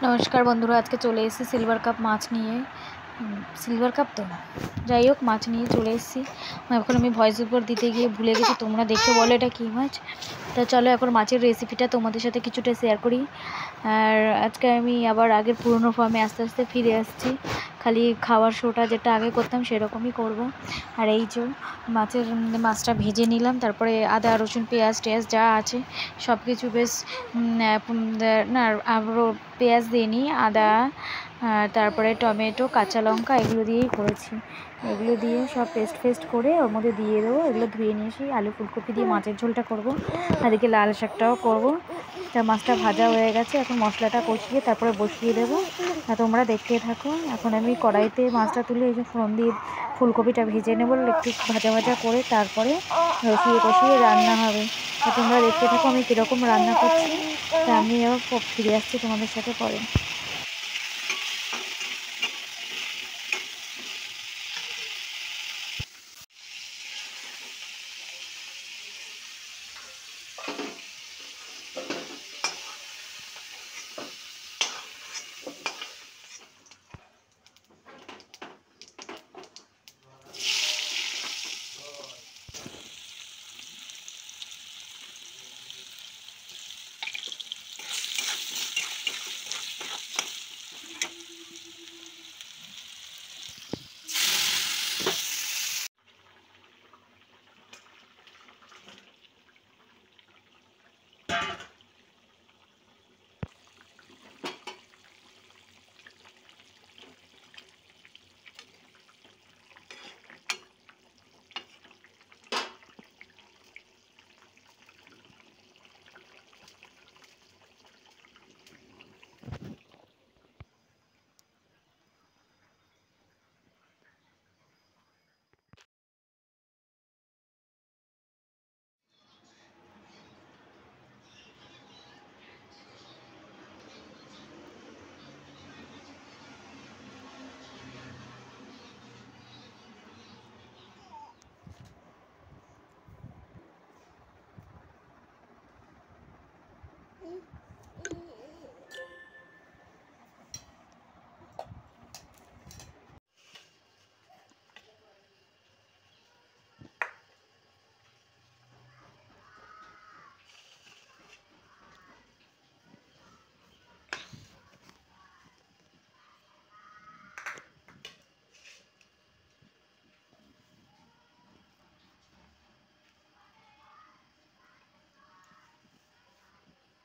नमस्कार बंधुरा आज के चले सिलवर कप माछ निये सिलवर कप तो যাই হোক মাছ নিয়ে চলে এসেছি। এখন আমি ভয়েস ওভার দিতে গিয়ে ভুলে গেছি, তোমরা দেখে বলো এটা কী মাছ। তা চলো এখন মাছের রেসিপিটা তোমাদের সাথে কিছুটা শেয়ার করি। আর আজকে আমি আবার আগের পুরনো ফর্মে আস্তে আস্তে ফিরে আসছি, খালি খাওয়ার শোটা যেটা আগে করতাম সেরকমই করব। আর এই যে মাছটা ভেজে নিলাম, তারপরে আদা রসুন পেঁয়াজ টেয়াজ যা আছে সব কিছু বেশ না আরও পেঁয়াজ দিইনি, আদা তারপরে টমেটো কাঁচা লঙ্কা এগুলো দিয়েই করেছি। এগুলো দিয়ে সব পেস্ট করে ওর মধ্যে দিয়ে দেবো। এগুলো ধুয়ে নিয়ে এসে আলু ফুলকপি দিয়ে মাছের ঝোলটা করব, আর এদিকে লাল শাকটাও করব। তা মাছটা ভাজা হয়ে গেছে, এখন মশলাটা কষিয়ে তারপরে বসিয়ে দেবো। তোমরা দেখতে থাকো। এখন আমি কড়াইতে মাছটা তুলে এই যে ফোড়ন দিয়ে ফুলকপিটা ভেজে নেবো একটু ভাজা ভাজা করে, তারপরে কষিয়ে রান্না হবে। তা তোমরা দেখতে থাকো আমি কীরকম রান্না করছি। তা আমি আবার ফিরে আসছি তোমাদের সাথে পরে।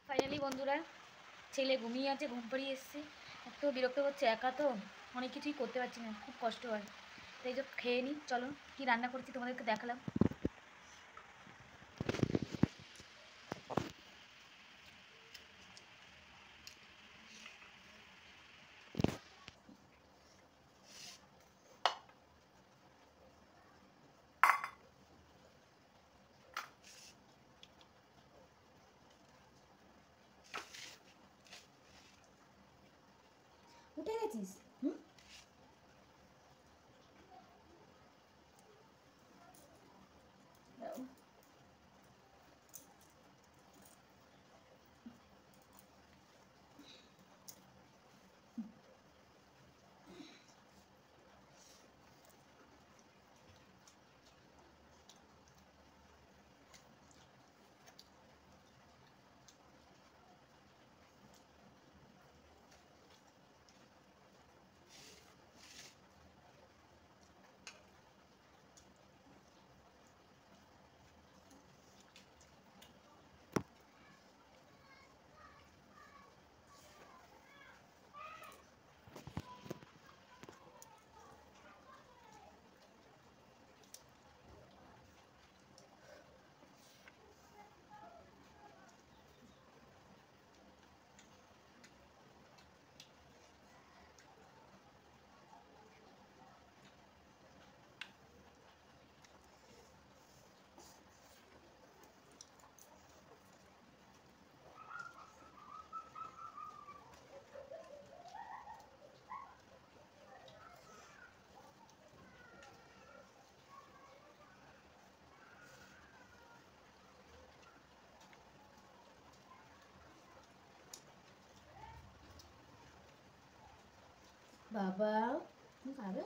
ফাইনালি বন্ধুরা ছেলে ঘুমিয়ে আছে, ঘুম পাড়িয়ে এসছে। এত বিরক্ত করছে, একা তো অনেক কিছুই করতে পারছি না, খুব কষ্ট হয়। তাই যে খেয়ে নিই, চলো কি রান্না করছি তোমাদেরকে দেখালাম। উঠে গেছিস? বাবা তুমি খাবে?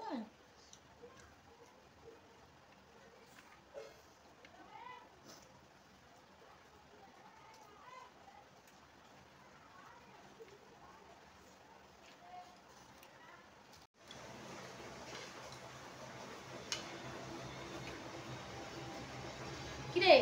কিরে